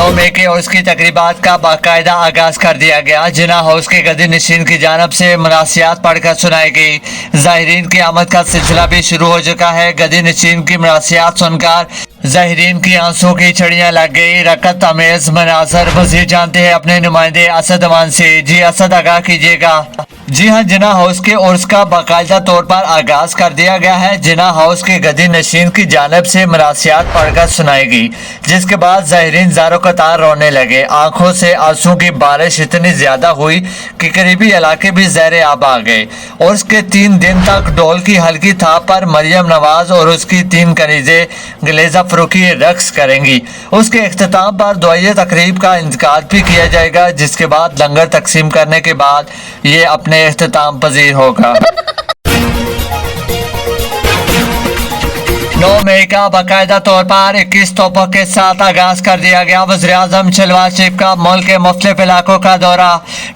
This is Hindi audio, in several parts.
9 मई के उर्स की तकरीबात का बाकायदा आगाज कर दिया गया। जिना हाउस के गदी नशीन की जानब से मनासियात पढ़कर सुनाई गई। ज़ाहिरीन की आमद का सिलसिला भी शुरू हो चुका है। गदी नशीन की मनासियात सुनकर ज़ाहिरीन की आंसू की छड़ियां लग गई। रकत अमेज मनाजर मजीद जानते हैं अपने नुमाइंदे असद अमान से। जी असद, आगाह कीजिएगा। जी हाँ, जिना हाउस के उर्स का बाकायदा तौर पर आगाज कर दिया गया है। जिना हाउस के गदी नशीन की जानब से मनासियात पढ़कर सुनाई गई, जिसके बाद ज़ाहिरीन ज़ारो कतार रोने लगे। आंखों से आंसू की बारिश इतनी ज्यादा हुई कि करीबी इलाके भी ज़ेरे आब आ गए। उर्स के 3 दिन तक ढोल की हल्की थाप पर मरियम नवाज और उसकी 3 कनीजे गलेजा फरूकी रक्स करेंगी। उसके इख्तिताम पर दुआए तकरीब का इंतकाल भी किया जाएगा, जिसके बाद लंगर तकसीम करने के बाद ये अपने इख्तिताम पजीर होगा। 9 मई का बाकायदा तौर पर 21 तोपों के साथ आगाज कर दिया गया। वज़ीर-ए-आज़म शहबाज शरीफ का मुल्क के मुख्तलिफ इलाकों का दौरा।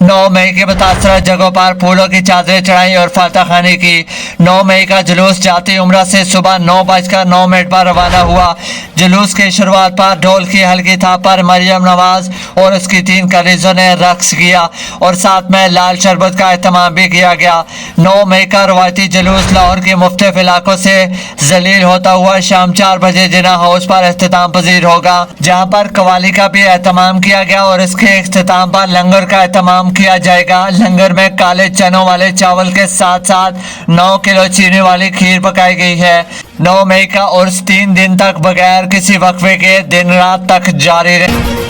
9 मई के मुतासरा जगहों पर फूलों की चादरें चढ़ाई और फातह खानी की। 9 मई का जुलूस जाती उम्रा से सुबह 9:09 पर रवाना हुआ। जुलूस की शुरुआत पर ढोल की हल्की थाप पर मरियम नवाज और उसकी 3 कनीजों ने रक्स किया और साथ में लाल शरबत का एहतमाम भी किया गया। 9 मई का रवायती जुलूस लाहौर के मुख्तलिफ इलाकों से जलील होता हुआ शाम 4 बजे जिना हाउस पर इख्तिताम पजीर होगा, जहां पर कवाली का भी एहतमाम किया गया और इसके इख्तिताम पर लंगर का एहतमाम किया जाएगा। लंगर में काले चनों वाले चावल के साथ साथ 9 किलो चीनी वाली खीर पकाई गई है। 9 मई का उर्स 3 दिन तक बगैर किसी वक्फे के दिन रात तक जारी रहे।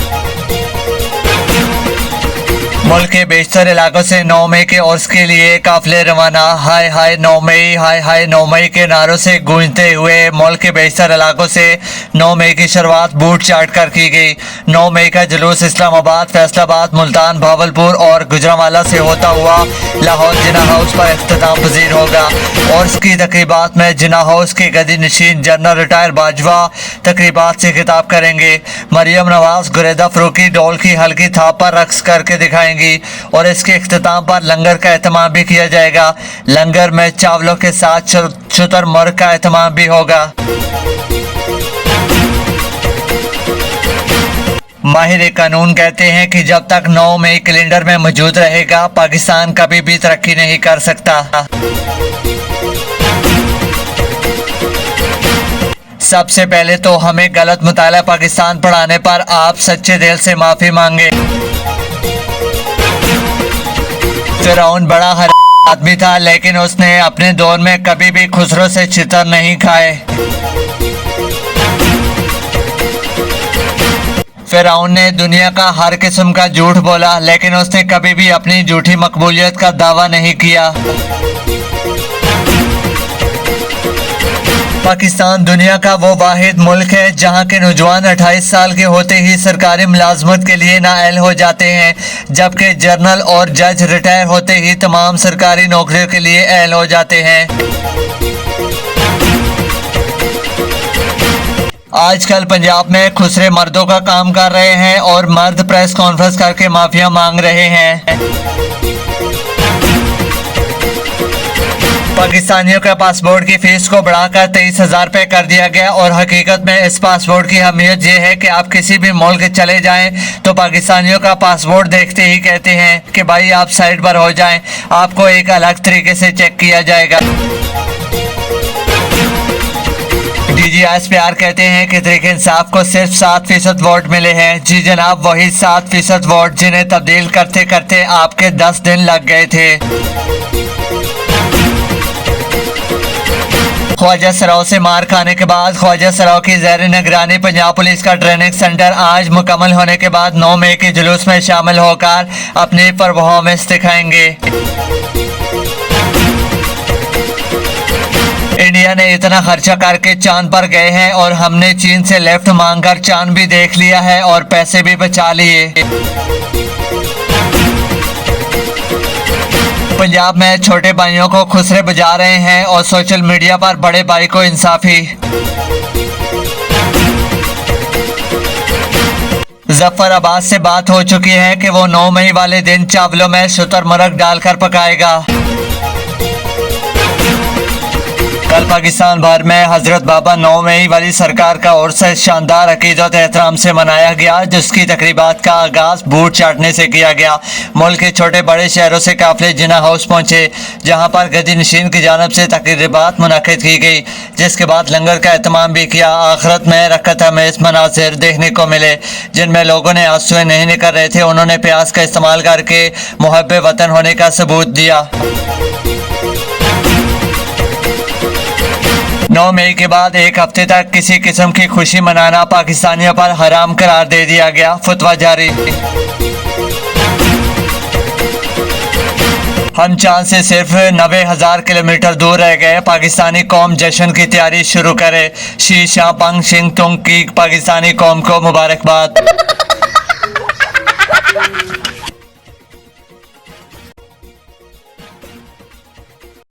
मुल्क के बेशतर इलाकों से 9 मई के उर्स के लिए काफिले रवाना। हाय हाय 9 मई, हाय हाय 9 मई के नारों से गूंजते हुए मुल्क के बेशतर इलाकों से 9 मई की शुरुआत बूट चाट कर की गई। 9 मई का जुलूस इस्लामाबाद, फैसलाबाद, मुल्तान, भावलपुर और गुजरांवाला से होता हुआ लाहौर जिना हाउस पर इख्तिताम पजीर होगा। उर्स की तकरीबात में जिना हाउस के गदी नशीन जनरल रिटायर बाजवा तकरीबात से खिताब करेंगे। मरियम नवाज गुरेदा फरूकी ढोल की हल्की थाप पर रक्स करके दिखाएंगी और इसके इख्तिताम पर लंगर का एहतमाम भी किया जाएगा। लंगर में चावलों के साथ शुतुरमुर्ग का एहतमाम भी होगा। माहिर कानून कहते हैं कि जब तक 9 मई कैलेंडर में मौजूद रहेगा, पाकिस्तान कभी भी तरक्की नहीं कर सकता। सबसे पहले तो हमें गलत मुताला पाकिस्तान पढ़ाने पर आप सच्चे दिल से माफी मांगे। फिरौन बड़ा हर आदमी था, लेकिन उसने अपने दौर में कभी भी खुसरो से छितर नहीं खाए। फिरौन ने दुनिया का हर किस्म का झूठ बोला, लेकिन उसने कभी भी अपनी झूठी मकबूलियत का दावा नहीं किया। पाकिस्तान दुनिया का वो वाहिद मुल्क है जहां के नौजवान 28 साल के होते ही सरकारी मुलाजमत के लिए नाअहल हो जाते हैं, जबकि जनरल और जज रिटायर होते ही तमाम सरकारी नौकरियों के लिए अहल हो जाते हैं। आजकल पंजाब में खुसरे मर्दों का काम कर रहे हैं और मर्द प्रेस कॉन्फ्रेंस करके माफिया मांग रहे हैं। पाकिस्तानियों के पासपोर्ट की फीस को बढ़ाकर 23,000 रुपये कर दिया गया और हकीकत में इस पासपोर्ट की अहमियत यह है कि आप किसी भी मुल्क चले जाएं तो पाकिस्तानियों का पासपोर्ट देखते ही कहते हैं कि भाई आप साइड पर हो जाएं, आपको एक अलग तरीके से चेक किया जाएगा। DGISPR कहते हैं कि तहरीक इंसाफ को सिर्फ 7% वोट मिले हैं। जी जनाब, वही 7% वोट जिन्हें तब्दील करते करते आपके 10 दिन लग गए थे। ख्वाजा सराव से मार खाने के बाद ख्वाजा सराव की ज़ेर निगरानी पंजाब पुलिस का ट्रेनिंग सेंटर आज मुकम्मल होने के बाद 9 मई के जुलूस में शामिल होकर अपनी परफॉर्मेंस दिखाएंगे। इंडिया ने इतना खर्चा करके चांद पर गए हैं और हमने चीन से लेफ्ट मांगकर चांद भी देख लिया है और पैसे भी बचा लिए। पंजाब में छोटे भाइयों को खुसरे बजा रहे हैं और सोशल मीडिया पर बड़े भाई को इंसाफी। जफराबाद से बात हो चुकी है कि वो 9 मई वाले दिन चावलों में शुतुरमुर्ग डालकर पकाएगा। कल पाकिस्तान भर में हजरत बाबा 9 मई वाली सरकार का ओर से शानदार अकीदत एहतराम से मनाया गया, जिसकी तकरीबात का आगाज बूट चाटने से किया गया। मुल्क के छोटे बड़े शहरों से काफिले जिना हाउस पहुंचे, जहां पर गद्दी नशीन की जानब से तकरीबात मुनक्किद की गई, जिसके बाद लंगर का एहतमाम भी किया। आखिरत में रखत हमें मनाजिर देखने को मिले जिनमें लोगों ने आंसुएं नहीं निकल रहे थे। उन्होंने प्याज का इस्तेमाल करके मुहब्बे वतन होने का सबूत दिया। 9 मई के बाद एक हफ्ते तक किसी किस्म की खुशी मनाना पाकिस्तानियों पर हराम करार दे दिया गया। फतवा जारी। हम चांद से सिर्फ 90,000 किलोमीटर दूर रह गए। पाकिस्तानी कौम जश्न की तैयारी शुरू करे। शी शापंग सिंह तुंग की पाकिस्तानी कौम को मुबारकबाद।